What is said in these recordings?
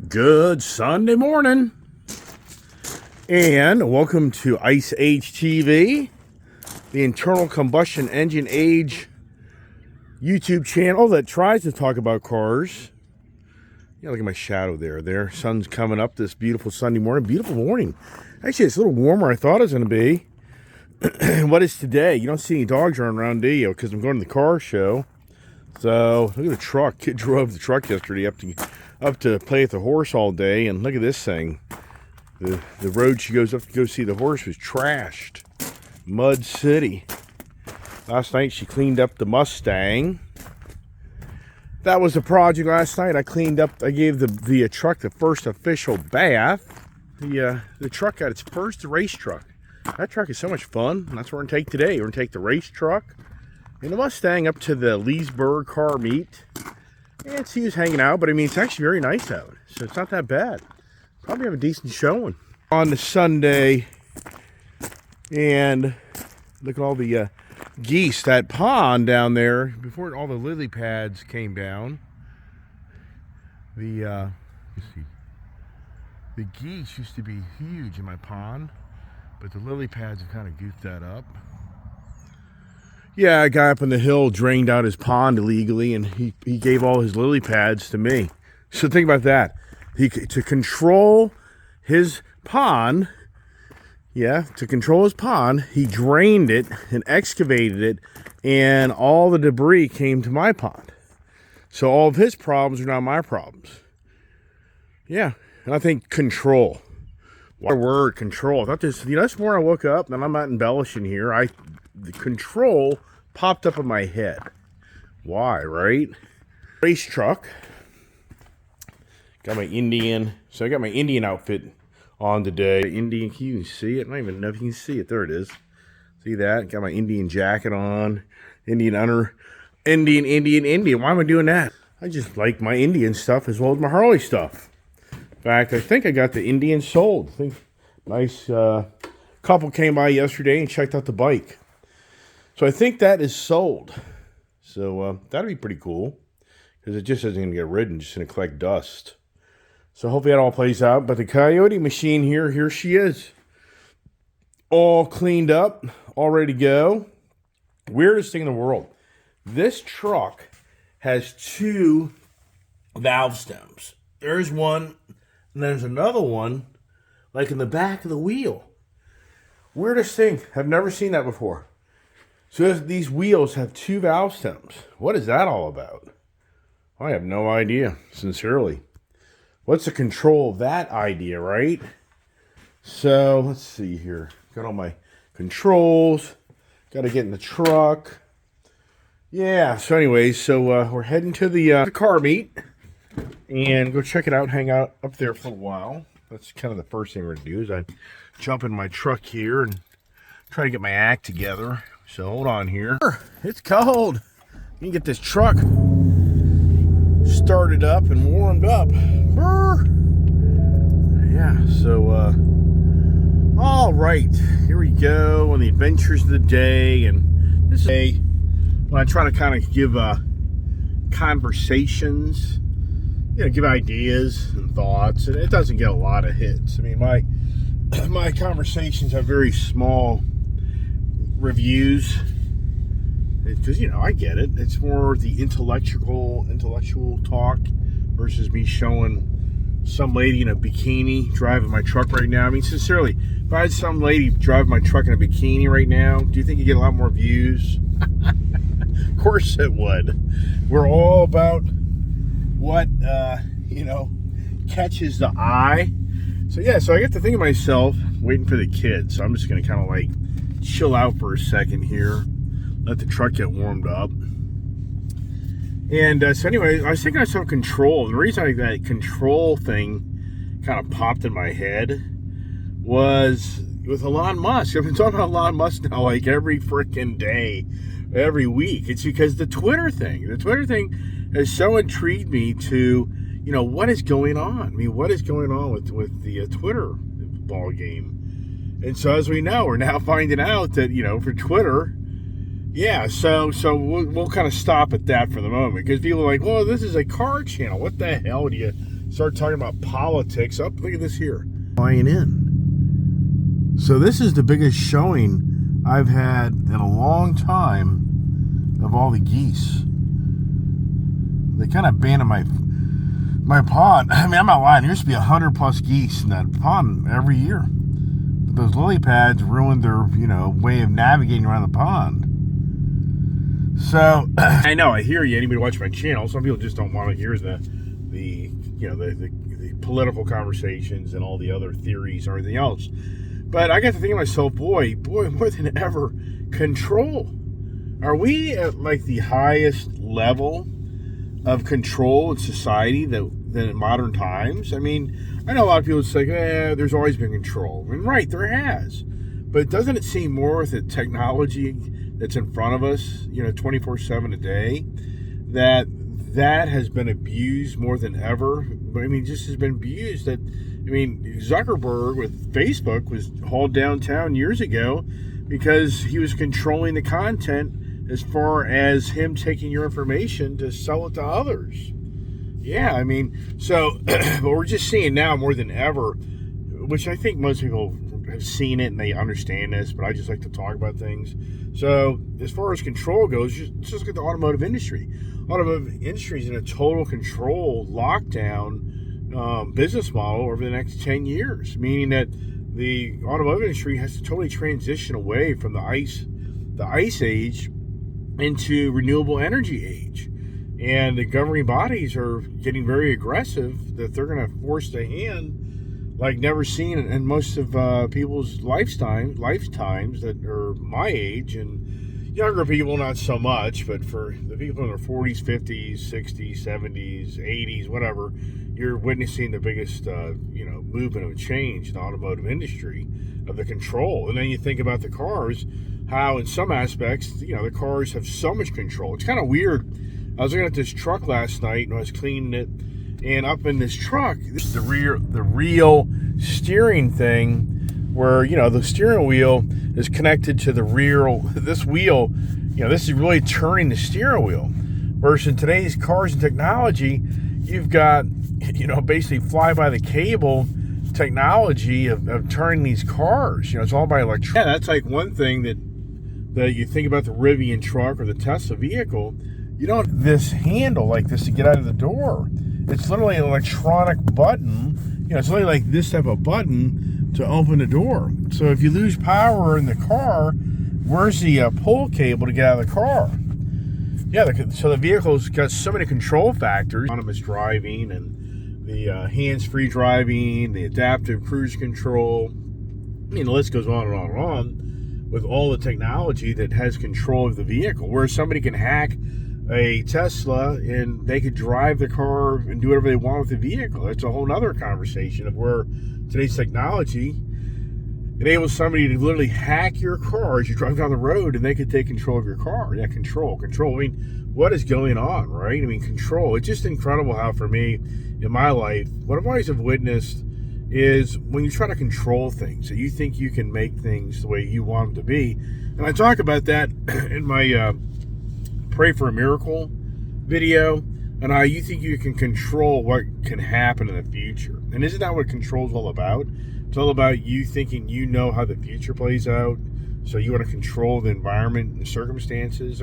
Good Sunday morning, and welcome to Ice Age TV, the internal combustion engine age YouTube channel that tries to talk about cars. Yeah, look at my shadow there. Sun's coming up this beautiful Sunday morning. Beautiful morning. Actually, it's a little warmer than I thought it was going to be. What is today? You don't see any dogs running around, do you? Because I'm going to the car show. So look at the truck. Kid drove the truck yesterday up to play with the horse all day, and look at this thing. The road she goes up to go see the horse was trashed. Mud City. Last night she cleaned up the Mustang. That was the project last night. I gave the truck the first official bath. The truck got its first race truck. That truck is so much fun. That's what we're going to take today. We're going to take the race truck and the Mustang up to the Leesburg car meet. And see who's hanging out. But I mean, it's actually very nice out. So it's not that bad. Probably have a decent showing. On the Sunday. And look at all the geese. That pond down there, before all the lily pads came down. Let's see. The geese used to be huge in my pond. But the lily pads have kind of goofed that up. Yeah, a guy up on the hill drained out his pond illegally, and he gave all his lily pads to me. So think about that. To control his pond, he drained it and excavated it, and all the debris came to my pond. So all of his problems are now my problems. Yeah, and I think control. What word, control. I thought this, this morning I woke up, and I'm not embellishing here. The control popped up in my head. Why, right? Race truck. Got my Indian. So I got my Indian outfit on today. Indian, can you see it? I don't even know if you can see it. There it is. See that? Got my Indian jacket on. Indian. Why am I doing that? I just like my Indian stuff as well as my Harley stuff. In fact, I think I got the Indian sold. I think nice couple came by yesterday and checked out the bike. So I think that is sold. So that'd be pretty cool. Because it just isn't going to get ridden. Just going to collect dust. So hopefully that all plays out. But the Coyote machine here she is. All cleaned up. All ready to go. Weirdest thing in the world. This truck has two valve stems. There's one. And there's another one. Like in the back of the wheel. Weirdest thing. I've never seen that before. So these wheels have two valve stems. What is that all about? I have no idea, sincerely. What's the control of that idea, right? So, let's see here. Got all my controls. Got to get in the truck. Yeah, so anyways, we're heading to the car meet. And go check it out, hang out up there for a while. That's kind of the first thing we're going to do is I jump in my truck here and try to get my act together. So hold on here. It's cold. You can get this truck started up and warmed up. Brr. Yeah, so all right. Here we go on the adventures of the day. And this is when I try to kind of give conversations, give ideas and thoughts, and it doesn't get a lot of hits. I mean, my conversations have very small reviews because I get it. It's more the intellectual talk versus me showing some lady in a bikini driving my truck right now. I mean, sincerely, if I had some lady driving my truck in a bikini right now, do you think you get a lot more views? Of course it would. We're all about what catches the eye. So I get to think of myself waiting for the kids. So I'm just gonna kind of like chill out for a second here, let the truck get warmed up. And so anyway, I was thinking of some control. The reason that control thing kind of popped in my head was with Elon Musk. I've been talking about Elon Musk now like every freaking day, every week. It's because the Twitter thing has so intrigued me to, what is going on? I mean, what is going on with the Twitter ball game? And so as we know, we're now finding out that, for Twitter, so we'll kind of stop at that for the moment. Because people are like, well, this is a car channel. What the hell do you start talking about politics. Oh, look at this here. Flying in. So this is the biggest showing I've had in a long time of all the geese. They kind of abandoned my pond. I mean, I'm not lying. There used to be 100 plus geese in that pond every year. But those lily pads ruined their, way of navigating around the pond. So I know, I hear you. Anybody watch my channel, some people just don't want to hear the political conversations and all the other theories or everything else. But I got to think to myself, boy, more than ever, control. Are we at like the highest level of control in society than in modern times? I mean, I know a lot of people say, there's always been control. And right, there has. But doesn't it seem more with the technology that's in front of us, 24/7 a day, that has been abused more than ever? But I mean, just has been abused. Zuckerberg with Facebook was hauled downtown years ago because he was controlling the content as far as him taking your information to sell it to others. Yeah, but we're just seeing now more than ever, which I think most people have seen it and they understand this, but I just like to talk about things. So as far as control goes, just look at the automotive industry. Automotive industry is in a total control lockdown business model over the next 10 years, meaning that the automotive industry has to totally transition away from the ice age into renewable energy age. And the governing bodies are getting very aggressive that they're going to force the hand like never seen in most of people's lifetimes that are my age, and younger people not so much, but for the people in their 40s, 50s, 60s, 70s, 80s, whatever, you're witnessing the biggest movement of change in the automotive industry of the control. And then you think about the cars, how in some aspects, the cars have so much control. It's kind of weird. I was looking at this truck last night and I was cleaning it, and up in this truck, this is the real steering thing where, the steering wheel is connected to this wheel, this is really turning the steering wheel. Versus in today's cars and technology, you've got, basically fly by the cable technology of turning these cars. It's all by electronics. Yeah, that's like one thing that you think about the Rivian truck or the Tesla vehicle. You don't have this handle like this to get out of the door. It's literally an electronic button. It's literally like this type of button to open the door. So if you lose power in the car, where's the pull cable to get out of the car? Yeah, so the vehicle's got so many control factors. Autonomous driving and the hands-free driving, the adaptive cruise control. The list goes on and on and on with all the technology that has control of the vehicle, where somebody can hack a Tesla and they could drive the car and do whatever they want with the vehicle. That's a whole other conversation of where today's technology enables somebody to literally hack your car as you drive down the road, and they could take control of your car. Yeah, control. What is going on, right? Control. It's just incredible how, for me, in my life, what I've always have witnessed is when you try to control things, so you think you can make things the way you want them to be. And I talk about that in my Pray for a Miracle video, and how you think you can control what can happen in the future. And isn't that what control is all about? It's all about you thinking you know how the future plays out, so you want to control the environment and the circumstances.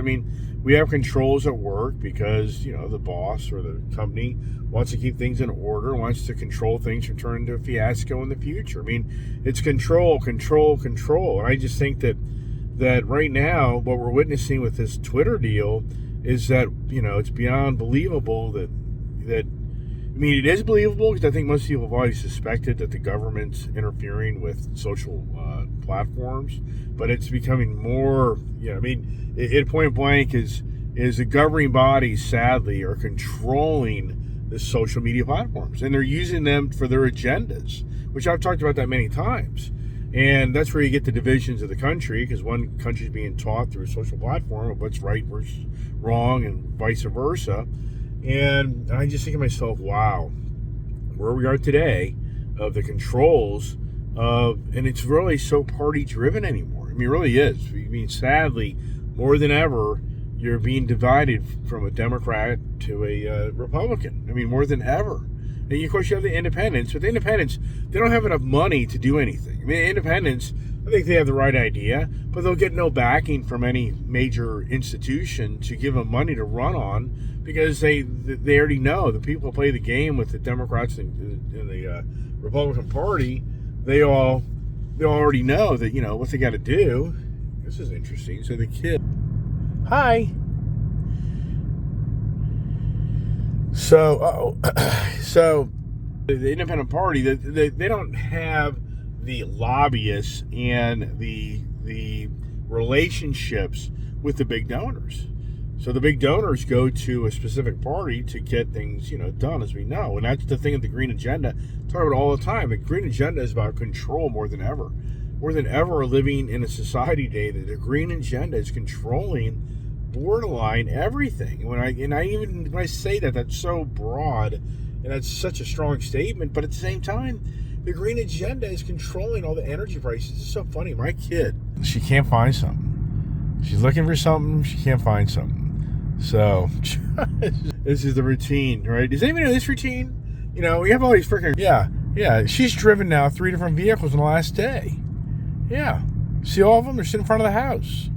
We have controls at work because, the boss or the company wants to keep things in order, wants to control things from turning into a fiasco in the future. It's control. And I just think that right now, what we're witnessing with this Twitter deal is that, it's beyond believable that it is believable because I think most people have always suspected that the government's interfering with social platforms, but it's becoming more, at point blank is the governing bodies, sadly, are controlling the social media platforms, and they're using them for their agendas, which I've talked about that many times. And that's where you get the divisions of the country, because one country is being taught through a social platform of what's right versus wrong and vice versa. And I just think to myself, wow, where we are today of the controls and it's really so party driven anymore. It really is. Sadly, more than ever, you're being divided from a Democrat to a Republican. More than ever. And of course you have the independents, but the independents, they don't have enough money to do anything. I mean, independents, I think they have the right idea, but they'll get no backing from any major institution to give them money to run on, because they already know the people who play the game with the Democrats and the Republican Party. They already know that, what they got to do. This is interesting. So the kid, hi. So the Independent Party, they don't have the lobbyists and the relationships with the big donors. So the big donors go to a specific party to get things, done, as we know. And that's the thing of the Green Agenda. I talk about it all the time. The Green Agenda is about control more than ever. More than ever, living in a society today that the Green Agenda is controlling borderline everything. And when I say that, that's so broad and that's such a strong statement. But at the same time, the Green Agenda is controlling all the energy prices. It's so funny. My kid, she can't find something. She's looking for something. She can't find something. So this is the routine, right? Does anybody know this routine? We have all these freaking... Yeah. She's driven now 3 different vehicles in the last day. Yeah. See all of them? They're sitting in front of the house.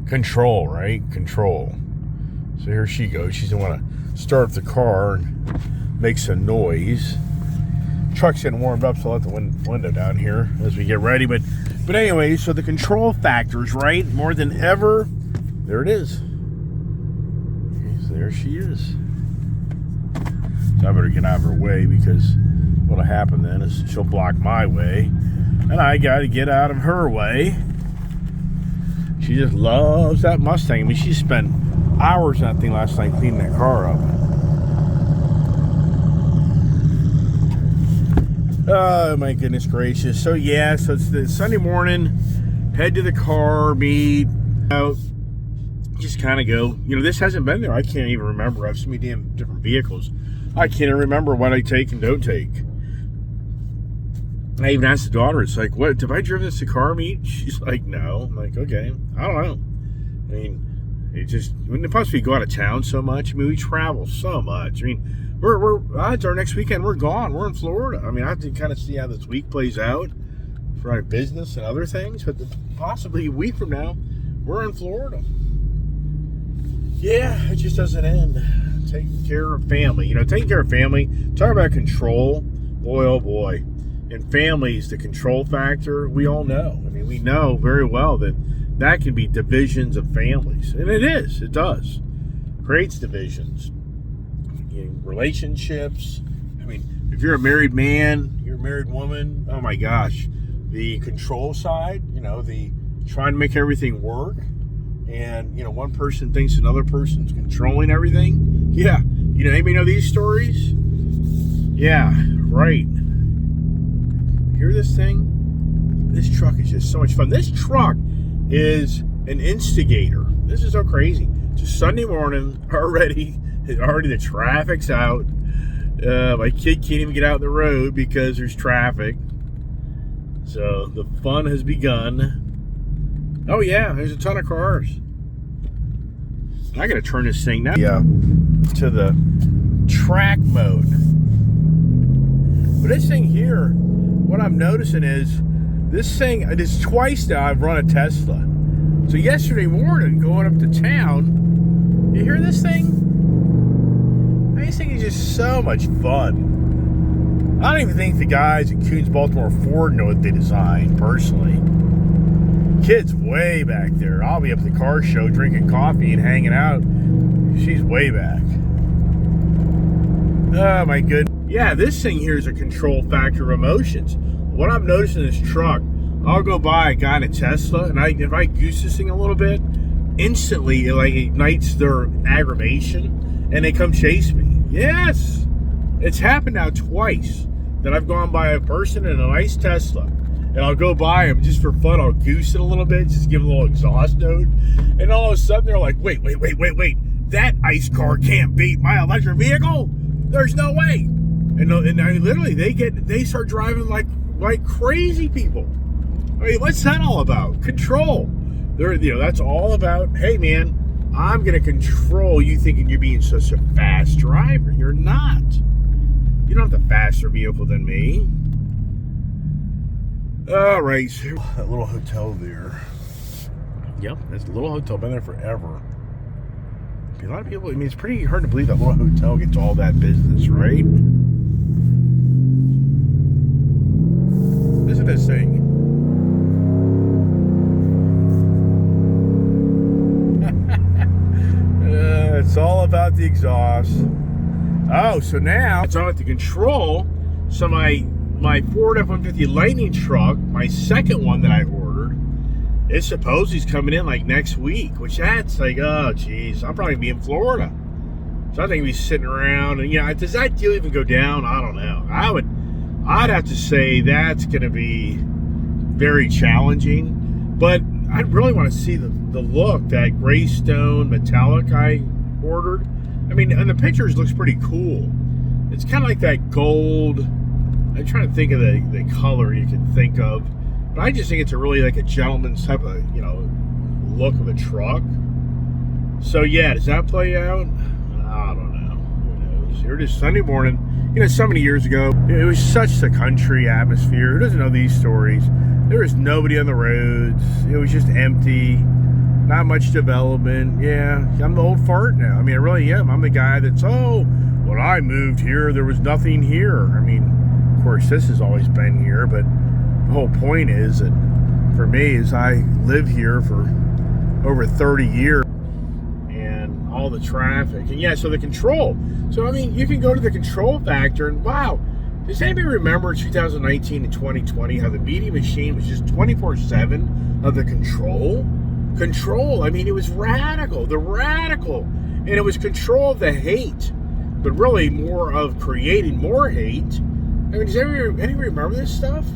Control, right? Control. So here she goes. She doesn't want to start up the car and make some noise. Truck's getting warmed up, so I'll let the window down here as we get ready. But anyway, so the control factors, right? More than ever. There it is. There she is. So I better get out of her way, because what'll happen then is she'll block my way, and I got to get out of her way. She just loves that Mustang. I mean, she spent hours on that thing last night cleaning that car up. Oh, my goodness gracious. So, yeah, so it's the Sunday morning. Head to the car, meet out. Just kind of go. This hasn't been there. I can't even remember. I have so many damn different vehicles. I can't even remember what I take and don't take. I even asked the daughter, it's like, what, have I driven this to car meet? She's like, no. I'm like, okay. I don't know. I mean, plus we go out of town so much. I mean, we travel so much. I mean, it's our next weekend. We're gone. We're in Florida. I mean, I have to kind of see how this week plays out for our business and other things. But possibly a week from now, we're in Florida. Yeah, it just doesn't end. Taking care of family. Taking care of family. Talk about control. Boy, oh boy. And families, the control factor, we all know. I mean, we know very well that can be divisions of families. And it is. It does. Creates divisions. Relationships. I mean, if you're a married man, you're a married woman, oh my gosh. The control side, the trying to make everything work. And, one person thinks another person's controlling everything. Yeah. Anybody know these stories? Yeah, right. Hear this thing? This truck is just so much fun. This truck is an instigator. This is so crazy. It's a Sunday morning already. Already the traffic's out. My kid can't even get out the road because there's traffic. So the fun has begun. Oh yeah, there's a ton of cars. I gotta turn this thing now to the track mode. But this thing here, what I'm noticing is this thing, it is twice now I've run a Tesla. So yesterday morning, going up to town, you hear this thing? This thing is just so much fun. I don't even think the guys at Coons Baltimore Ford know what they designed, personally. Kid's way back there. I'll be up at the car show drinking coffee and hanging out. She's way back. Oh my goodness. Yeah, this thing here is a control factor of emotions. What I'm noticing in this truck, I'll go by a guy in a Tesla, and if I goose this thing a little bit, instantly it ignites their aggravation, and they come chase me. Yes, it's happened now twice that I've gone by a person in a nice Tesla, and I'll go by them just for fun. I'll goose it a little bit, just give it a little exhaust note, and all of a sudden they're like, wait, that ICE car can't beat my electric vehicle. There's no way. And I literally, they start driving like crazy people. I mean, what's that all about? Control. That's all about, hey man, I'm gonna control you thinking you're being such a fast driver. You're not. You don't have a faster vehicle than me. All right, so that little hotel there. Yep, that's a little hotel. Been there forever. A lot of people, I mean, it's pretty hard to believe that little hotel gets all that business, right? Listen to this thing. It's all about the exhaust. Oh, so now it's on at the control. So my Ford F-150 Lightning truck, my second one that I ordered, it supposedly is coming in like next week, which that's like, oh geez, I'll probably be in Florida. So I think we'll be sitting around, and does that deal even go down? I don't know. I'd have to say that's going to be very challenging, but I really want to see the look, that gray stone metallic I ordered. I mean, and the pictures looks pretty cool. It's kind of like that gold. I'm trying to think of the color you can think of, but I just think it's really like a gentleman's type of look of a truck. So yeah, does that play out? I don't know. Who knows? Here it is, Sunday morning. So many years ago, it was such the country atmosphere. Who doesn't know these stories? There was nobody on the roads. It was just empty. Not much development. Yeah, I'm the old fart now. I mean, I really am. I'm the guy that's, when I moved here, there was nothing here. I mean, of course, this has always been here, but the whole point is that for me is I live here for over 30 years and all the traffic. And so the control. So, I mean, you can go to the control factor and wow, does anybody remember 2019 and 2020 how the media machine was just 24/7 of the control? Control, I mean, it was radical, and it was control of the hate, but really more of creating more hate. I mean, does anybody remember this stuff?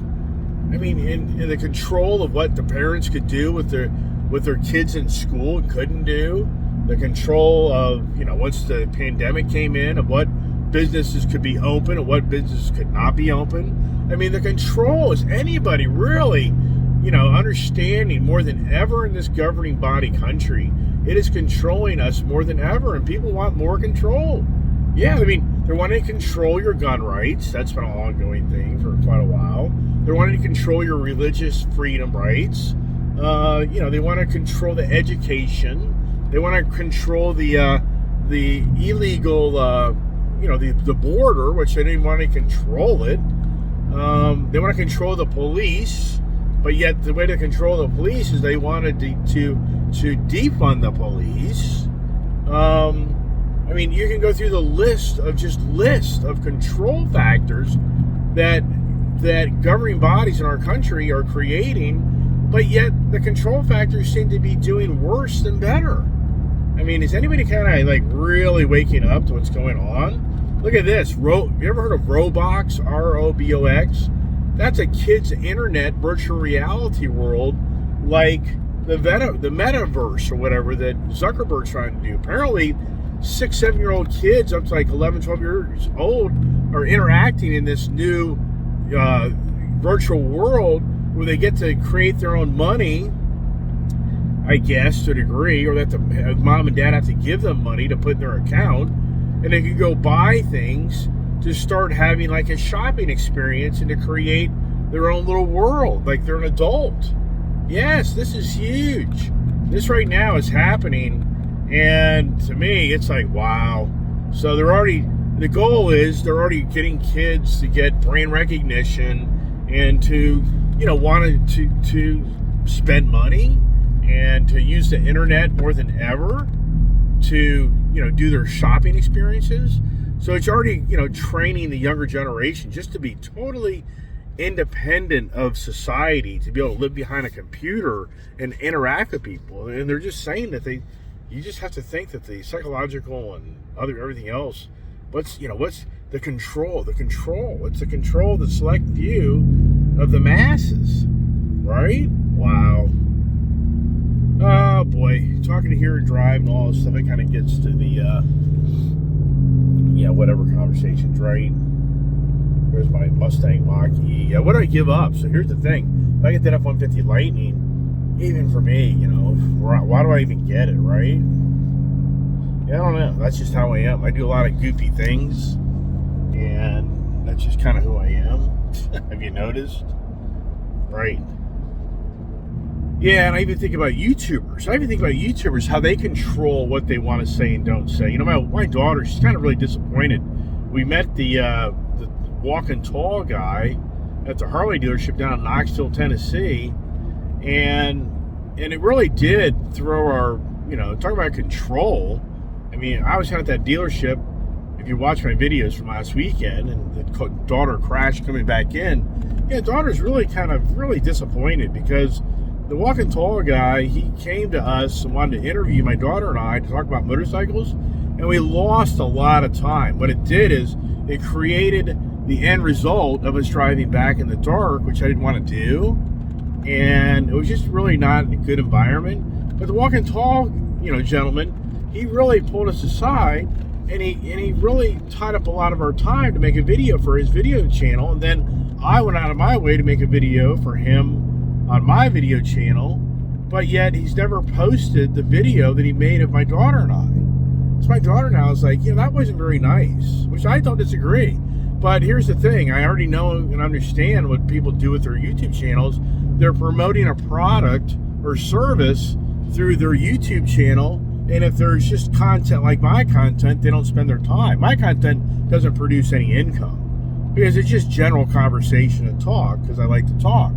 I mean, in the control of what the parents could do with their kids in school and couldn't do, the control of, once the pandemic came in, of what businesses could be open and what businesses could not be open. I mean, the control, is anybody really understanding more than ever in this governing body country? It is controlling us more than ever, and people want more control. Yeah, I mean, they're wanting to control your gun rights. That's been an ongoing thing for quite a while. They're wanting to control your religious freedom rights. They want to control the education. They want to control the illegal, the border, which they didn't want to control it. They want to control the police. But yet, the way to control the police is they wanted to defund the police. I mean, you can go through the list of control factors that governing bodies in our country are creating, but yet the control factors seem to be doing worse than better. I mean, is anybody kind of like really waking up to what's going on? Look at this. You ever heard of Roblox? ROBOX? That's a kid's internet virtual reality world, like the metaverse or whatever that Zuckerberg's trying to do. Apparently, 6-7-year-old kids up to like 11, 12 years old are interacting in this new virtual world where they get to create their own money, I guess, to a degree, or that the mom and dad have to give them money to put in their account, and they can go buy things to start having like a shopping experience and to create their own little world, like they're an adult. Yes, this is huge. This right now is happening, and to me, it's like, wow. So the goal is they're already getting kids to get brand recognition and to, want to spend money and to use the internet more than ever to, do their shopping experiences. So it's already, training the younger generation just to be totally independent of society, to be able to live behind a computer and interact with people. And they're just saying that you just have to think that the psychological and everything else, what's the control? It's the control of the select few of the masses, right? Wow. Oh boy, talking to hear and drive and all this stuff, it kind of gets to the whatever conversations, right? Where's my Mustang Mach-E? Yeah, what do I give up? So here's the thing. If I get that F-150 Lightning, even for me, why do I even get it, right? Yeah, I don't know. That's just how I am. I do a lot of goofy things. And that's just kind of who I am. Have you noticed? Right. Yeah, and I even think about YouTubers. How they control what they want to say and don't say. You know, my daughter, she's kind of really disappointed. We met the walking tall guy at the Harley dealership down in Knoxville, Tennessee, and it really did throw our, talk about control. I mean, I was at that dealership. If you watch my videos from last weekend, and the daughter crashed coming back in, yeah, daughter's really disappointed because the walking tall guy, he came to us and wanted to interview my daughter and I to talk about motorcycles, and we lost a lot of time. What it did is it created the end result of us driving back in the dark, which I didn't want to do, and it was just really not a good environment. But the walking tall, gentleman, he really pulled us aside, and he really tied up a lot of our time to make a video for his video channel, and then I went out of my way to make a video for him on my video channel, but yet he's never posted the video that he made of my daughter and I. So my daughter now is like, that wasn't very nice, which I don't disagree. But here's the thing, I already know and understand what people do with their YouTube channels. They're promoting a product or service through their YouTube channel, and if there's just content like my content, they don't spend their time. My content doesn't produce any income because it's just general conversation and talk, because I like to talk.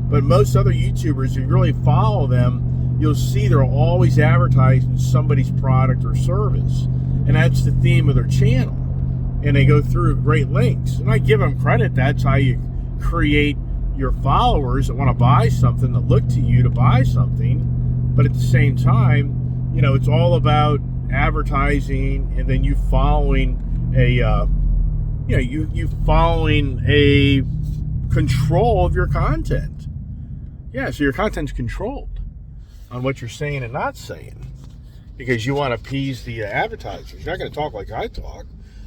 But most other YouTubers, if you really follow them, you'll see they're always advertising somebody's product or service. And that's the theme of their channel. And they go through great lengths. And I give them credit. That's how you create your followers that want to buy something, that look to you to buy something. But at the same time, it's all about advertising, and then you following you following a control of your content. Yeah, so your content's controlled on what you're saying and not saying, because you want to appease the advertisers. You're not going to talk like I talk.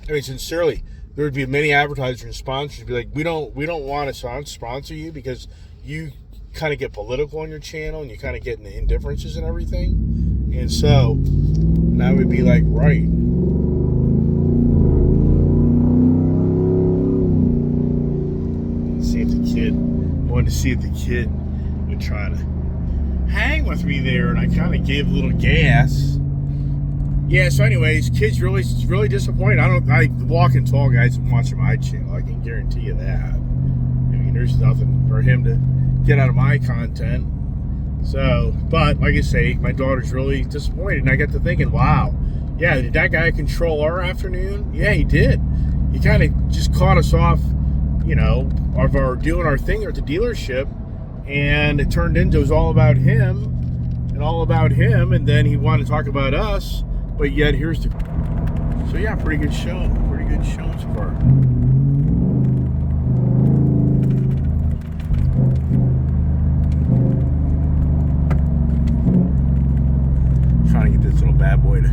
I mean, sincerely, there would be many advertisers and sponsors who'd be like, we don't want to sponsor you because you kind of get political on your channel and you kind of get into indifferences and everything. And so, and I would be like, right. Wanted to see if the kid would try to hang with me there, and I kind of gave a little gas. Yeah, so anyways, kid's really disappointed. The walking tall guy's watching my channel, I can guarantee you that. I mean, there's nothing for him to get out of my content. So, but like I say, my daughter's really disappointed, and I got to thinking, wow, yeah, did that guy control our afternoon? Yeah, he did. He kind of just caught us off, of our doing our thing at the dealership, and it turned into, it was all about him, and then he wanted to talk about us, but yet here's the, so yeah, pretty good show so far. Trying to get this little bad boy to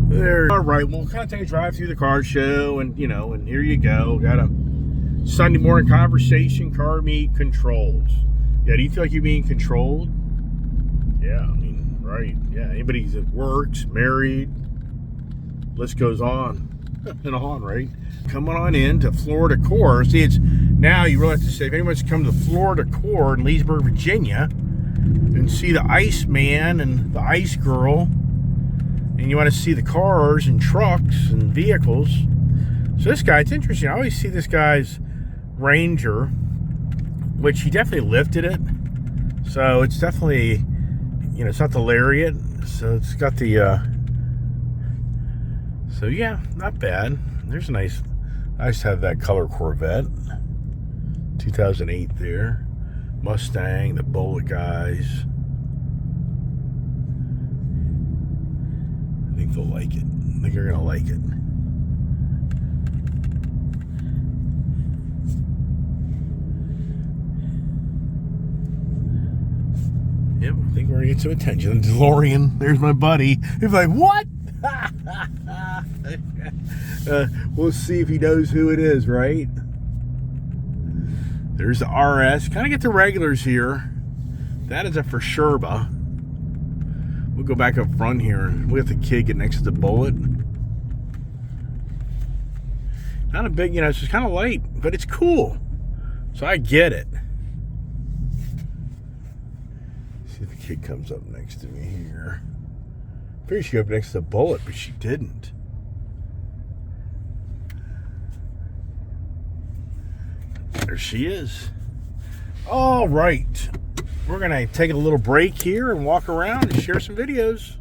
there. All right, we'll kind of take a drive through the car show, and and here you go. Got a Sunday morning conversation, car meet, controls. Yeah, do you feel like you're being controlled? Yeah, I mean, right. Yeah, anybody that works, married, list goes on and on, right? Coming on in to Florida Core. See, it's now you really have to say, if anyone's come to Florida Core in Leesburg, Virginia, and see the Ice Man and the Ice Girl, and you want to see the cars and trucks and vehicles. So this guy, it's interesting. I always see this guy's Ranger, which he definitely lifted it. So it's definitely, it's not the Lariat. So it's got the, so yeah, not bad. There's a nice to have that color Corvette. 2008 there. Mustang, the Bullet guys. I think they'll like it. I think you're going to like it. Yep, I think we're going to get some attention. The DeLorean, there's my buddy. He's like, what? We'll see if he knows who it is, right? There's the RS. Kind of get the regulars here. That is a for sure. We'll go back up front here and we'll get the kid get next to the Bullet. Not a big, it's just kind of light, but it's cool. So I get it. See if the kid comes up next to me here. I figured she'd go up next to the Bullet, but she didn't. There she is. All right. We're going to take a little break here and walk around and share some videos.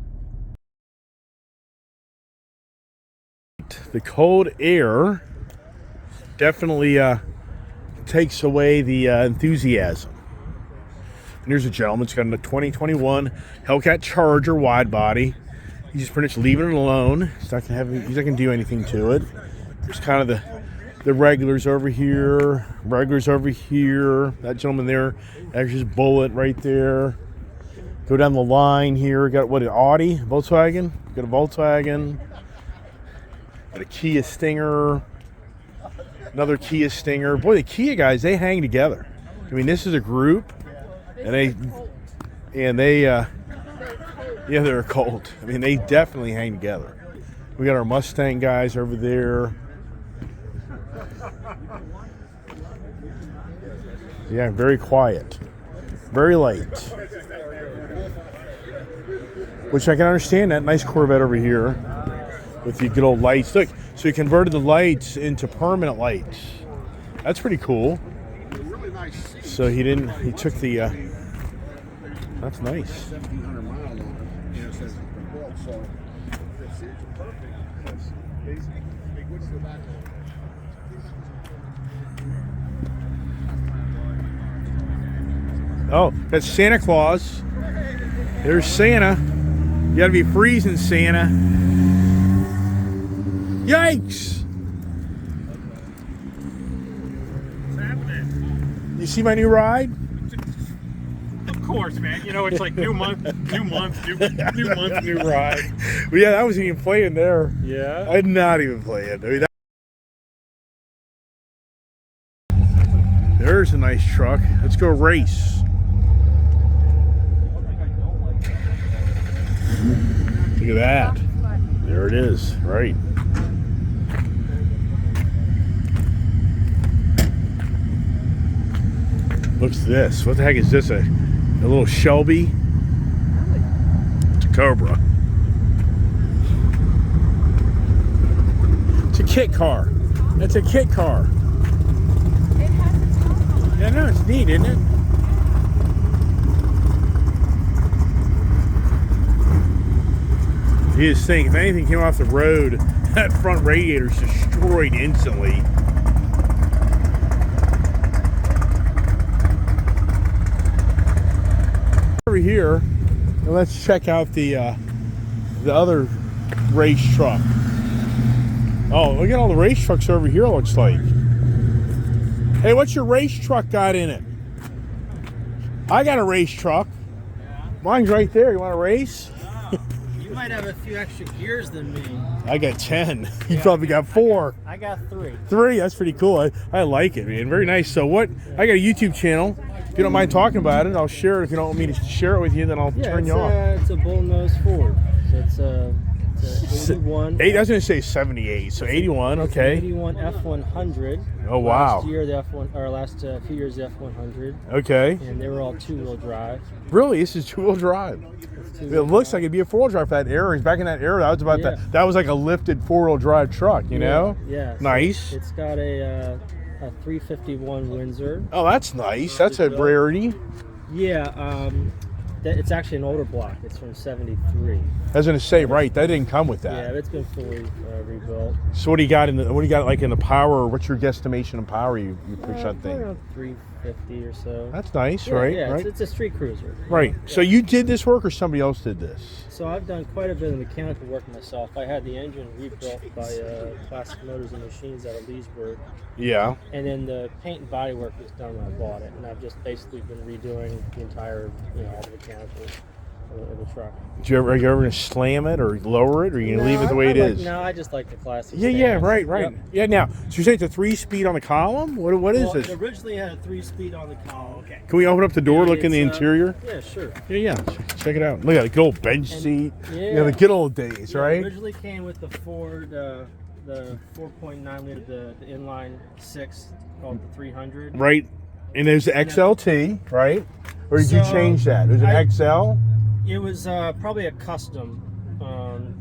The cold air definitely takes away the enthusiasm. And here's a gentleman that's got a 2021 Hellcat Charger wide body. He's just pretty much leaving it alone. He's not gonna do anything to it. There's kind of the regulars over here, That gentleman there, that's his Bullet right there. Go down the line here. Got what, an Audi, Volkswagen? Got a Volkswagen. Got a Kia Stinger. Another Kia Stinger. Boy, the Kia guys, they hang together. I mean, this is a group, and they're a cult. I mean, they definitely hang together. We got our Mustang guys over there. Yeah, very quiet, very light. Which I can understand that. Nice Corvette over here with the good old lights. Look, so he converted the lights into permanent lights. That's pretty cool. So he took the, that's nice. Oh, that's Santa Claus. There's Santa. You gotta be freezing, Santa. Yikes! What's happening? You see my new ride? Of course, man. It's like new month, new ride. Well, yeah, I wasn't even playing there. Yeah? I'm not even playing. I mean, there's a nice truck. Let's go race. Look at that. There it is, right. What's this? What the heck is this? A little Shelby? It's a Cobra. It's a kit car. That's a kit car. It has its own. Yeah, no, it's neat, isn't it? You just think, if anything came off the road, that front radiator's destroyed instantly. Over here, and let's check out the other race truck. Oh, look at all the race trucks over here, looks like. Hey, what's your race truck got in it? I got a race truck. Mine's right there. You want to race? You might have a few extra gears than me. I got 10. You probably got 4. I got 3. 3, that's pretty cool. I like it, man. Very nice. So what, I got a YouTube channel. If you don't mind talking about it, I'll share it. If you don't want me to share it with you, then I'll turn you off. It's a bullnose Ford. So it's a 81. I was going to say 78, so 81, okay. 81 F100. Oh, wow. Last year, the F1, or last few years, the F100. Okay. And they were all 2-wheel drive. Really? This is 2-wheel drive. It looks like it'd be a 4-wheel drive for that era. Back in that era, that was about that was like a lifted 4-wheel drive truck, you know? Yeah. Nice. So it's got a 351 Windsor. Oh, that's nice. That's a rarity. Yeah. It's actually an older block. It's from '73. I was gonna say, right? That didn't come with that. Yeah, it's been fully rebuilt. So what do you got in the power? What's your guesstimation of power you push that thing? Around 350 or so. That's nice, Yeah, right? Yeah, right. it's a street cruiser. Right. Yeah. So you did this work, or somebody else did this? So I've done quite a bit of mechanical work myself. I had the engine rebuilt by Classic Motors and Machines out of Leesburg. Yeah. And then the paint and body work was done when I bought it, and I've just basically been redoing the entire, all the mechanicals of the truck. Are you ever gonna slam it or lower it, or are you gonna leave it the way it is? No, I just like the classic. Yeah, right. Yep. Yeah. Now, so you say it's a 3-speed on the column? What is this? It originally had a 3-speed on the column. Okay. Can we open up the door, look in the interior? Yeah, sure. Yeah. Check it out. Look at the good old bench seat. Yeah. The good old days, right? It originally came with the Ford the 4.9 liter, the inline six called the 300. Right. And there's the XLT, right? Or did you So, change that? Was it XL? It was probably a custom,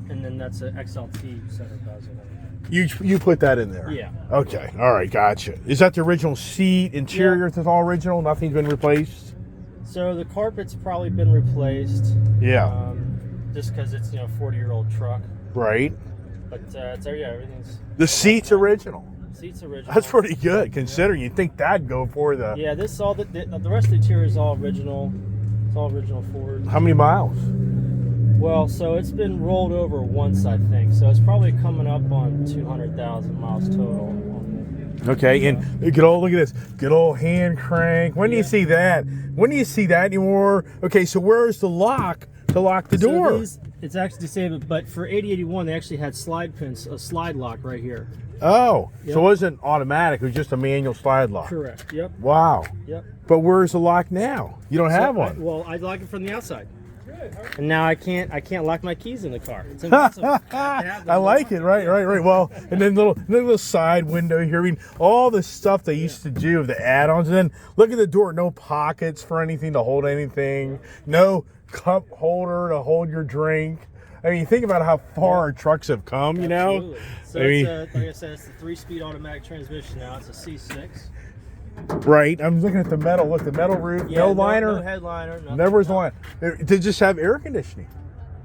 and then that's an XLT center bezel. You put that in there? Yeah. Okay. All right. Gotcha. Is that the original seat, interior? Yeah. That's all original? Nothing's been replaced? So the carpet's probably been replaced. Yeah. Just because it's 40-year-old truck. Right. But so yeah, everything's. The seat's original. Seat's original. That's pretty good considering you'd think that'd go for the. Yeah, this all the rest of the interior is all original. It's all original Ford. How many miles? Well, so it's been rolled over once, I think. So it's probably coming up on 200,000 miles total. Okay, and good old, look at this, good old hand crank. When do you see that? When do you see that anymore? Okay, so where's the lock to lock the door? It's actually disabled, but for 8081, they actually had slide pins, a slide lock right here. Oh, Yep. so it wasn't automatic, it was just a manual slide lock. Correct. Yep. Wow. Yep. But where's the lock now? You don't have one. Well, I lock it from the outside. And now I can't lock my keys in the car. It's impossible. I like it. Right. Well, and then little side window here. I mean, all the stuff they used to do, the add-ons. And then look at the door. No pockets for anything to hold anything. No cup holder to hold your drink. I mean, think about how far our trucks have come. You know. Absolutely. So I mean, like I said, it's a 3-speed automatic transmission now. It's a C6. right. I'm looking at the metal. Look, the metal roof. Yeah, no liner. No headliner. Nothing. Never was a line. They just have air conditioning.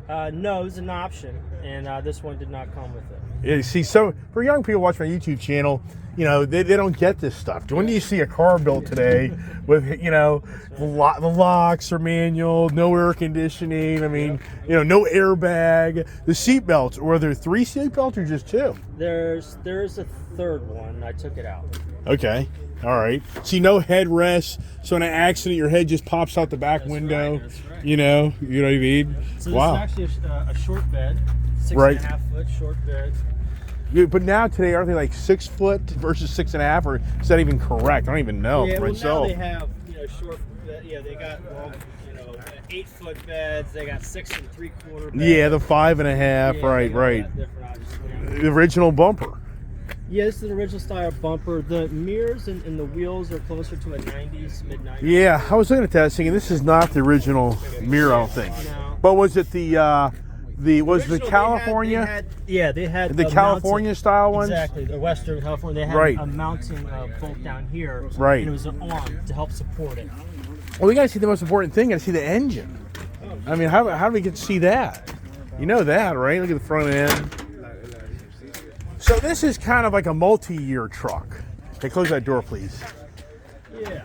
No, it was an option, and this one did not come with it. Yeah, see, so for young people watching my YouTube channel, they don't get this stuff. When do you see a car built today with, the locks are manual, no air conditioning, I mean, no airbag, the seat belts, were there 3 seat belts or just 2? There's a third one. I took it out. Okay, all right. See, no headrest, so in an accident, your head just pops out the back window, right, that's right. you know what I mean? So Wow. this is actually a short bed, 6.5 Right. foot short bed. Yeah, but now today, aren't they like 6 foot versus 6.5, or is that even correct? I don't even know Yeah, for well myself. now they have short. Yeah, they got 8-foot beds. They got 6 3/4 beds. Yeah, the 5.5. Yeah, Right. they got that different, obviously. The original bumper. Yeah, this is an original style bumper. The mirrors and the wheels are closer to a mid 90s. Yeah, I was looking at that thinking this is not the original mirror, I don't think. No. But was it the Original, California? They had The a California mounting, style ones? Exactly, the Western California. They had Right. a mounting bolt down here. Right. And it was an arm to help support it. Well, we got to see the most important thing. Got to see the engine. I mean, how do we get to see that? You know that, right? Look at the front end. So this is kind of like a multi-year truck. Okay, close that door, please. Yeah.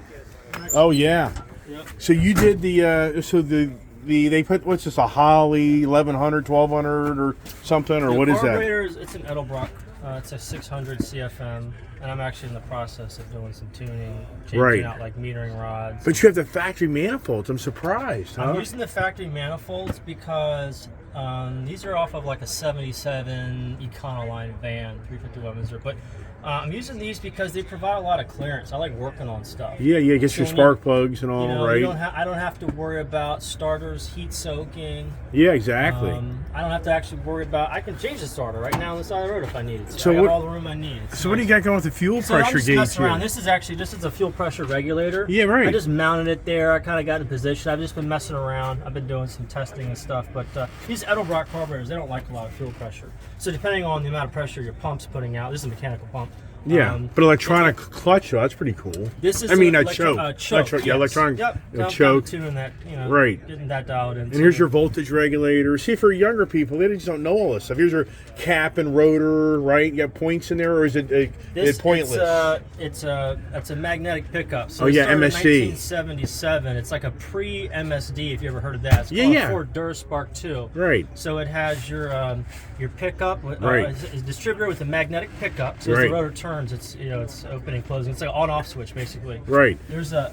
Oh yeah. Yep. So you did they put, what's this, a Holly 1100, 1200 or something, or what is that? Carburetor it's an Edelbrock. It's a 600 CFM, and I'm actually in the process of doing some tuning, changing Right. out like metering rods. But you have the factory manifolds. I'm surprised, huh? I'm using the factory manifolds because these are off of like a 77 Econoline van, 350 Windsor. But I'm using these because they provide a lot of clearance. I like working on stuff. Yeah, get your So spark plugs and all, right? I don't have to worry about starters heat soaking. Yeah, exactly. I don't have to actually worry about. I can change the starter right now on the side of the road if I need it. So So I got what- all the room I need. So what do you got going with the fuel So I'm pressure just gauge messing around. here? This is a fuel pressure regulator. Yeah, right. I just mounted it there. I kind of got in position. I've just been messing around. I've been doing some testing and stuff. But these Edelbrock carburetors, they don't like a lot of fuel pressure. So depending on the amount of pressure your pump's putting out, this is a mechanical pump. Yeah, but electronic clutch, that's pretty cool. This is I mean, a choke. choke. Yeah, Yes. electronic Yep. choke. Tuning that, Right. getting that dialed in. And here's your voltage regulator. See, for younger people, they just don't know all this stuff. Here's your cap and rotor, right? You got points in there, or is it pointless? It's a magnetic pickup. So Oh, it yeah, started in MSD. 1977. It's like a pre-MSD, if you ever heard of that. It's Yeah, called yeah. Ford Durspark 2. Right. So it has your pickup, Right. it's a distributor with a magnetic pickup. So as Right. the rotor turns, it's opening and closing. It's like an on-off switch, basically. Right. There's your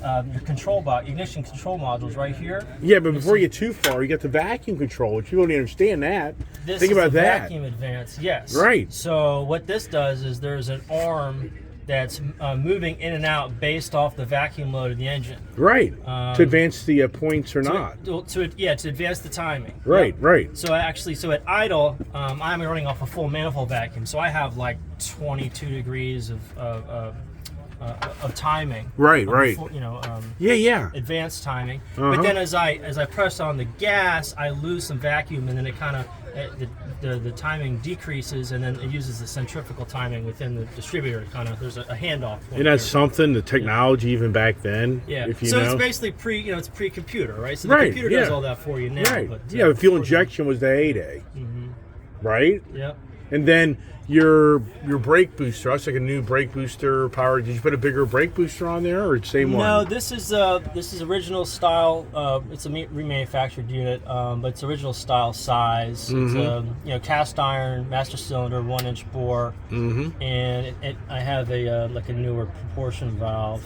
control box, ignition control modules right here. Yeah, but before you get too far, you got the vacuum control, which you don't understand that. This Think is about the that. vacuum advance, yes. Right. So what this does is there's an arm that's moving in and out based off the vacuum load of the engine. Right. To advance the points or not. To advance the timing. Right, Yep. right. So at idle, I'm running off a full manifold vacuum, so I have like 22 degrees of timing. Right, right. Before, Yeah. advanced timing. Uh-huh. But then as I press on the gas, I lose some vacuum, and then it kind of the timing decreases, and then it uses the centrifugal timing within the distributor. There's a handoff. And that's something, the technology even back then. Yeah. If you So know. it's basically it's pre-computer, right? So the Right, computer does yeah. all that for you now. Right. But, Yeah, the fuel before injection was the heyday. Right? Yep. And then your brake booster, that's like a new brake booster power. Did you put a bigger brake booster on there, or the same one? No, this is original style. It's a remanufactured unit, but it's original style size. Mm-hmm. It's cast iron, master cylinder, 1-inch bore, and I have a newer proportion valve.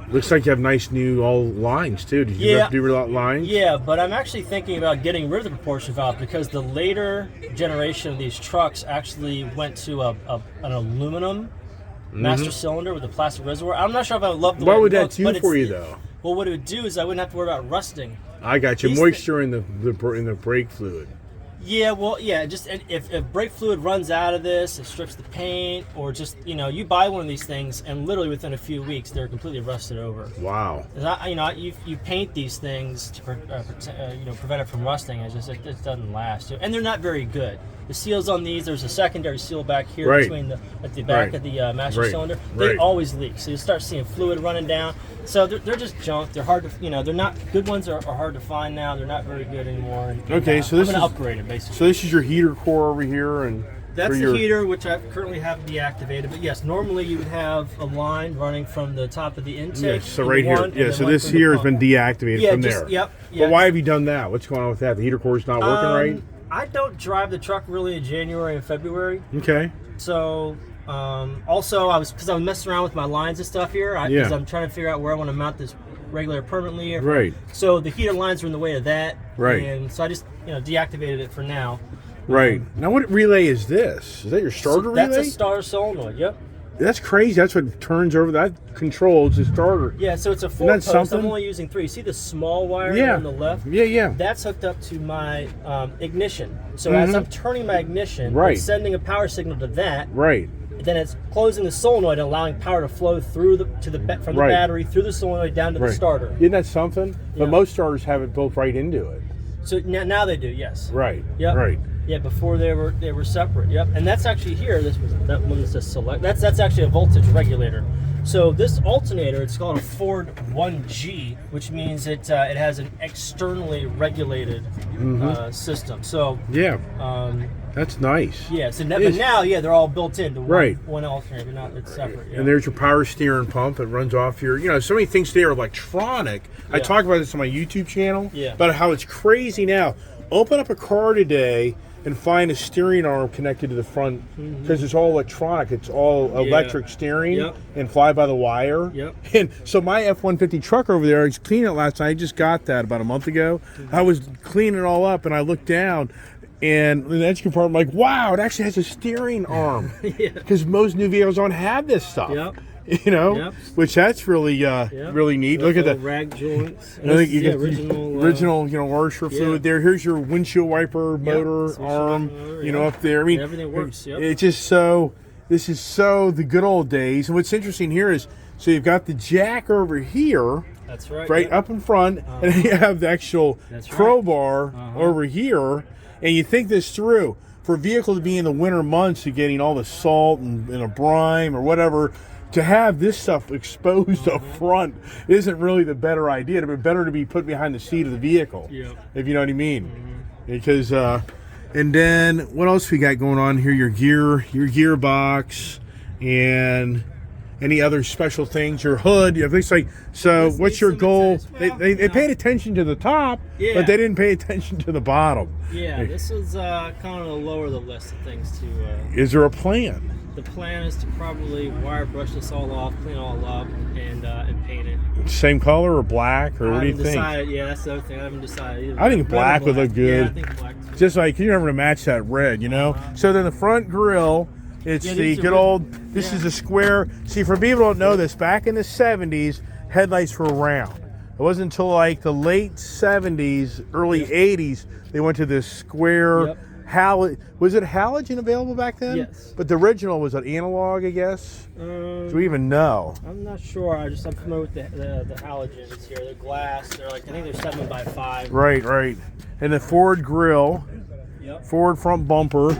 Looks like you have nice new all lines too. Did you do a lot of lines? Yeah, but I'm actually thinking about getting rid of the proportion valve because the later generation of these trucks actually went to an aluminum master cylinder with a plastic reservoir. I'm not sure if I would love the way What would it that looks, do but for you though? Well, what it would do is I wouldn't have to worry about rusting. I got you. These Moisture in the brake fluid. Yeah, well, yeah. Just if brake fluid runs out of this, it strips the paint, or just you buy one of these things and literally within a few weeks they're completely rusted over. Wow. You paint these things to prevent it from rusting. It doesn't last, and they're not very good. The seals on these, there's a secondary seal back here at the back of the master cylinder. They always leak, so you start seeing fluid running down. So they're just junk. They're hard to, they're not good ones are hard to find now. They're not very good anymore. And, so this I'm is gonna upgrade it basically. So this is your heater core over here, and that's the heater, which I currently have deactivated. But yes, normally you would have a line running from the top of the intake. Yes, so right here. Yeah, so this here has been deactivated from there. Yep. But why have you done that? What's going on with that? The heater core is not working right? I don't drive the truck really in January and February. Okay. So, also because I was messing around with my lines and stuff here. Because I'm trying to figure out where I want to mount this regular permanently. Right. So the heater lines are in the way of that. Right. And so I just deactivated it for now. Right. Now what relay is this? Is that your starter relay? That's a starter solenoid. Yep. That's crazy. That's what turns over. That controls the starter. Yeah, so it's a 4-post. I'm only using 3. See the small wire on the left? Yeah. That's hooked up to my ignition. So as I'm turning my ignition, it's sending a power signal to that. Right. Then it's closing the solenoid and allowing power to flow through from the battery through the solenoid down to the starter. Isn't that something? But most starters have it built right into it. So now they do, yes. Right. Yep. Right. Yeah, before they were separate. Yep. And that's actually here. That one is a select. That's actually a voltage regulator. So this alternator, it's called a Ford 1G, which means it has an externally regulated system. So that's nice. Yeah. So but now, they're all built into one alternator. But now it's separate. Yeah. And there's your power steering pump that runs off your. So many things today are electronic. I talk about this on my YouTube channel. Yeah. About how it's crazy now. Open up a car today and find a steering arm connected to the front because it's all electronic. It's all electric steering and fly by the wire. Yep. And so my F-150 truck over there, I was cleaning it last night. I just got that about a month ago. I was cleaning it all up and I looked down and in the engine compartment, I'm like, wow, it actually has a steering arm. Because most new vehicles don't have this stuff. Yep. Which that's really really neat. Look at the rag joints. I think you get original washer fluid there. Here's your windshield wiper motor arm, up there. I mean, everything works. Yep. It's just this is so the good old days. And what's interesting here is, so you've got the jack over here. That's right. Right up in front, and then you have the actual crowbar over here. And you think this through. For a vehicle to be in the winter months, you're getting all the salt and a brine or whatever. To have this stuff exposed up front isn't really the better idea. It'd be better to be put behind the seat of the vehicle, if you know what I mean. Because, and then what else we got going on here? Your gearbox, and any other special things. Your hood. It's like, so what's your goal? They paid attention to the top, but they didn't pay attention to the bottom. Yeah, this is kind of the lower of the list of things to. Is there a plan? The plan is to probably wire brush this all off, clean it all up, and paint it. Same color or black, or what do you think? Yeah, that's the other thing. I haven't decided either. I think black would look good. Yeah, I think black. Just like you're never to match that red, So then the front grille, It's Yeah, the these are good re- old, this yeah. is a square. See, for people who don't know this, back in the 70s, headlights were round. It wasn't until like the late 70s, early 80s, they went to this square Yep. Was it halogen available back then? Yes. But the original was an analog, I guess. Do we even know? I'm not sure. I'm familiar with the halogens here. They're glass. They're like, I think they're 7x5. Right, right. And the Ford grille, Yep. Ford front bumper,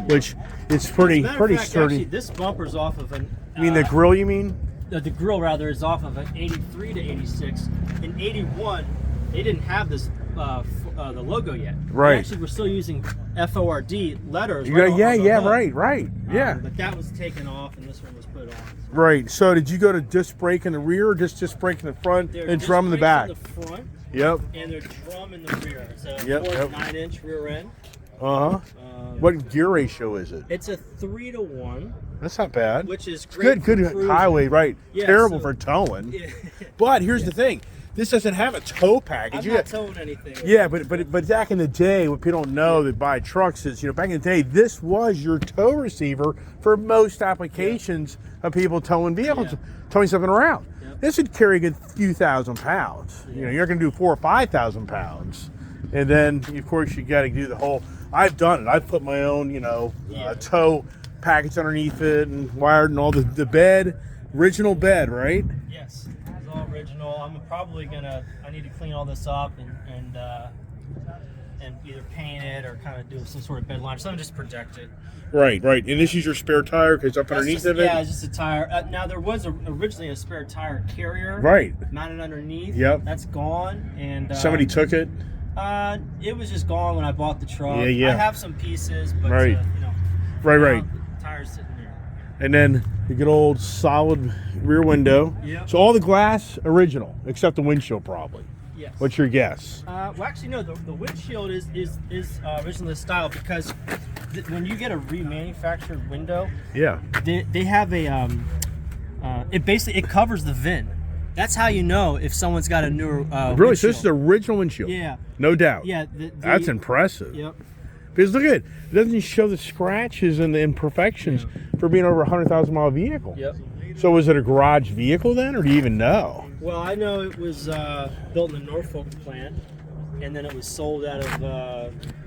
which it's pretty As a matter of fact, sturdy. Actually, this bumper's off of an. You mean the grill? You mean? The grill rather is off of an 83 to 86. In 81, they didn't have this the logo yet. Right. They actually, we're still using FORD letters. Yeah, right on the yeah, hood. right. Yeah. But that was taken off, and this one was put on. Right. So did you go to disc brake in the rear or just disc brake in the front They're and disc drum in the brakes back? In the front, Yep. and they're drum in the rear. It's a Yep, Ford yep. 9-inch rear end. Uh-huh. What gear ratio is it? It's a 3-to-1, That's not bad. which is It's great. good for cruising. highway, right. Yeah, Terrible so- for towing. Yeah. But here's the thing. This doesn't have a tow package. I'm You not got- towing anything. Yeah, but back in the day, what people don't know that buy trucks is, back in the day, this was your tow receiver for most applications of people towing vehicles, Yeah. towing something around. Yep. This would carry a good few thousand pounds. You're going to do 4,000 or 5,000 pounds, and then of course you got to do the whole. I've done it. I've put my own, tow package underneath it and wired and all the bed, original bed, right? Yes, it's all original. I'm probably gonna. I need to clean all this up and either paint it or kind of do some sort of bed line, something just protect it. Right. And this is your spare tire because up That's underneath just, of it. yeah, it's just a tire. Now there was originally a spare tire carrier, Right. mounted underneath. Yep. That's gone, and Somebody took it. It was just gone when I bought the truck. Yeah. I have some pieces, but Right. Right. The tire's sitting there. And then the good old solid rear window. Yep. So all the glass original, except the windshield probably. Yes. What's your guess? Well, actually, no. The windshield is originally the style because when you get a remanufactured window, Yeah. they have a it covers the VIN. That's how you know if someone's got a newer Really? So this is the windshield. original windshield? Yeah. No doubt. Yeah. That's impressive. Yep. Because look at it. It doesn't show the scratches and the imperfections for being over a 100,000-mile vehicle. Yep. So was it a garage vehicle then, or do you even know? Well, I know it was built in the Norfolk plant, and then it was sold out of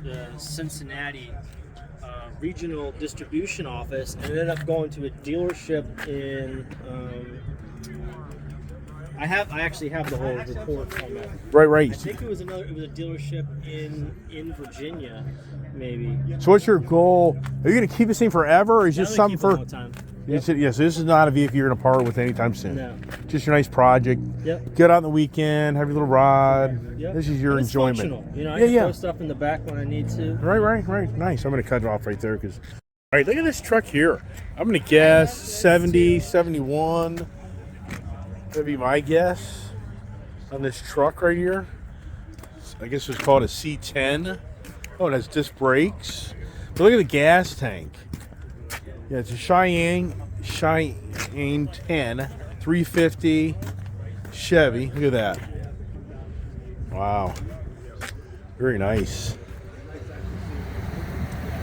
the Cincinnati regional distribution office, and ended up going to a dealership in. I actually have the whole report from it. Right. I think it was a dealership in Virginia, maybe. So what's your goal? Are you going to keep this thing forever, or is I'm this gonna something keep it all for? the time. Yes, so this is not a vehicle you're going to part with anytime soon. No. Just your nice project. Yep. Get out on the weekend, have your little ride. Yep. This is your And it's enjoyment. functional. I Yeah, can yeah. throw stuff in the back when I need to. Right. Nice. I'm going to cut it off right there because. All right, look at this truck here. I'm going to guess 70, 71. That'd be my guess on this truck right here. I guess it's called a C10. Oh, it has disc brakes. But look at the gas tank. Yeah, it's a Cheyenne 10 350 Chevy. Look at that. Wow. Very nice.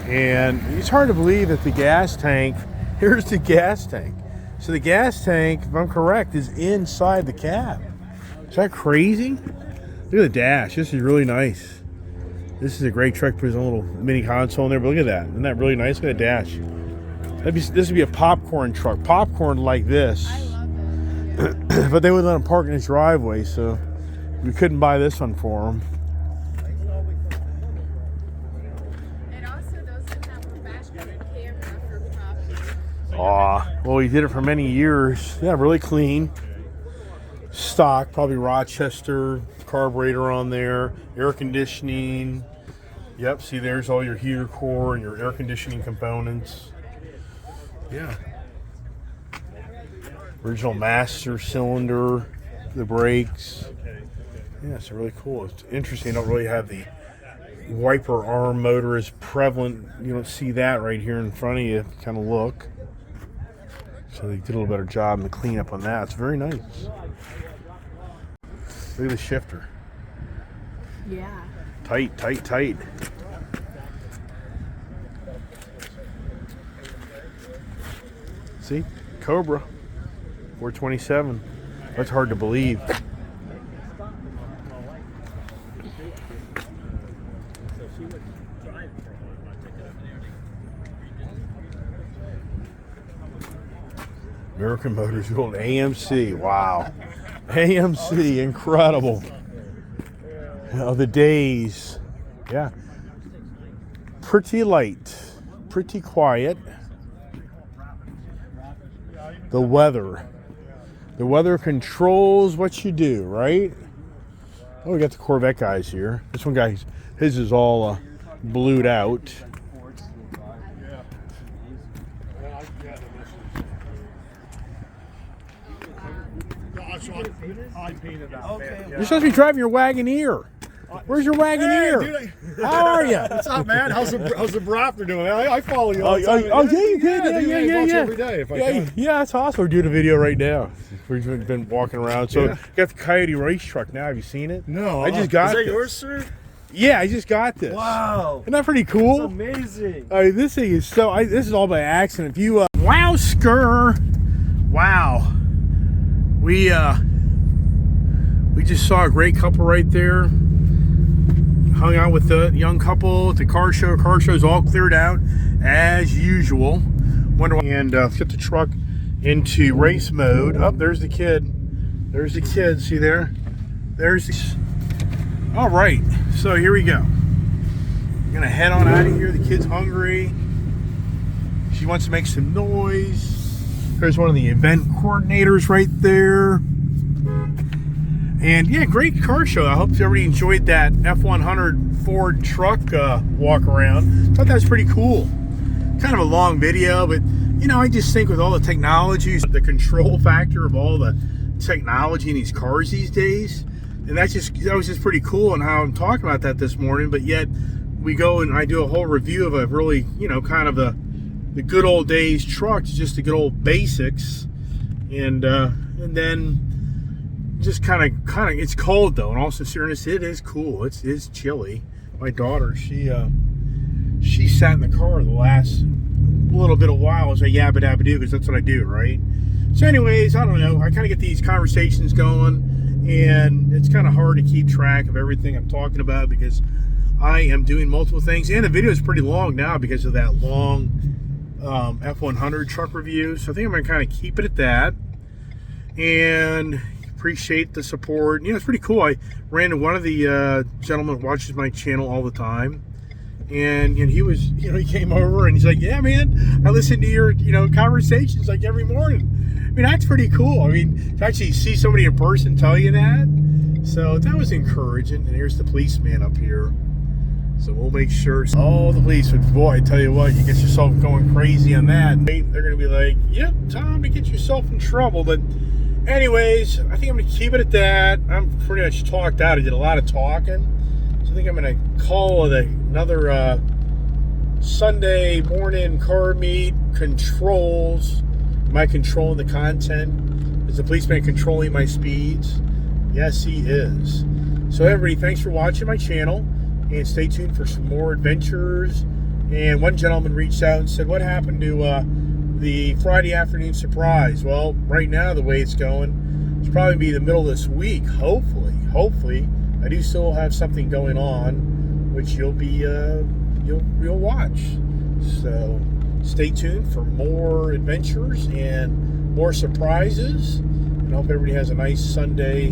And it's hard to believe that the gas tank, here's the gas tank. So the gas tank, if I'm correct, is inside the cab. Is that crazy? Look at the dash. This is really nice. This is a great truck. Put his own little mini console in there, but look at that. Isn't that really nice? Look at the dash. This would be a popcorn truck. Popcorn like this. I love it. But they wouldn't let him park in his driveway, so we couldn't buy this one for him. It also doesn't have a backup camera for coffee. Aw, well, he did it for many years. Yeah, really clean. Stock, probably Rochester carburetor on there, air conditioning. Yep, see, there's all your heater core and your air conditioning components. Yeah. Original master cylinder, the brakes. Yeah, it's really cool. It's interesting. Don't really have the wiper arm motor as prevalent. You don't see that right here in front of you. Kind of look. So they did a little better job in the cleanup on that. It's very nice. Look at the shifter. Yeah. Tight. See? Cobra. 427. That's hard to believe. American Motors Gold AMC. Wow. AMC. Incredible. Oh, the days. Yeah. Pretty light. Pretty quiet. The weather. The weather controls what you do, right? Oh, we got the Corvette guys here. This one guy, his is all blued out. You're supposed to be driving your Wagoneer. Where's your Wagoneer? How are you? What's up, man? How's the Brafter doing? I follow you. Oh, yeah, you good. Yeah. Every day if I can. Yeah, that's awesome. We're doing a video right now. We've been walking around. So, got the Coyote race truck now. Have you seen it? No. I just got Is that this. yours, sir? Yeah, I just got this. Wow. Isn't that pretty cool? That's amazing. This thing is so. This is all by accident. If you wow, skr, wow. We just saw a great couple right there. Hung out with the young couple at the car show. Car show's all cleared out as usual. And let's get the truck into race mode. Oh, there's the kid. There's the kid. See there? There's the. All right. So here we go. We're gonna head on out of here. The kid's hungry. She wants to make some noise. There's one of the event coordinators right there. And yeah, great car show. I hope everybody enjoyed that F100 Ford truck walk around. Thought that was pretty cool. Kind of a long video, but you know, I just think with all the technologies, the control factor of all the technology in these cars these days, and that was just pretty cool. And how I'm talking about that this morning, but yet we go and I do a whole review of a really, you know, kind of the good old days trucks, just the good old basics, and then. Just kind of, it's cold though, and also serious, it is cool. It's chilly. My daughter, she sat in the car the last little bit of while as I yabba dabba do, because that's what I do, right? So, anyways, I don't know. I kind of get these conversations going, and it's kind of hard to keep track of everything I'm talking about because I am doing multiple things, and the video is pretty long now because of that long F100 truck review. So I think I'm gonna kind of keep it at that, and. Appreciate the support. You know, it's pretty cool. I ran into one of the gentlemen who watches my channel all the time, and he was, you know, he came over and he's like, "Yeah, man, I listen to your, you know, conversations like every morning." I mean, that's pretty cool. I mean, to actually see somebody in person tell you that, so that was encouraging. And here's the policeman up here, so we'll make sure. Oh, the policeman, boy, I tell you what, you get yourself going crazy on that. They're gonna be like, "Yep, time to get yourself in trouble," but. Anyways, I think I'm going to keep it at that. I'm pretty much talked out. I did a lot of talking. So I think I'm going to call it another Sunday morning car meet. Controls. Am I controlling the content? Is the policeman controlling my speeds? Yes, he is. So everybody, thanks for watching my channel. And stay tuned for some more adventures. And one gentleman reached out and said, what happened to... the Friday afternoon surprise? Well, right now the way it's going, it's probably be the middle of this week. Hopefully, I do still have something going on, which you'll be you'll watch. So stay tuned for more adventures and more surprises. And I hope everybody has a nice Sunday,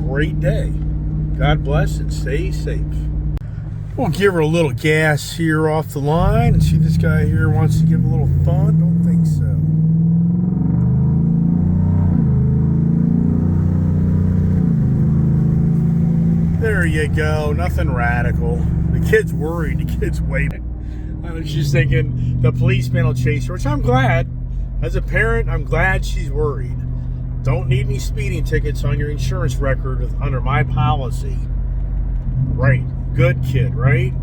great day. God bless and stay safe. We'll give her a little gas here off the line and see if this guy here wants to give a little fun. Don't think so. There you go. Nothing radical. The kid's worried. The kid's waiting. I was just thinking the policeman will chase her, which I'm glad. As a parent, I'm glad she's worried. Don't need any speeding tickets on your insurance record under my policy. Right. Good kid, right?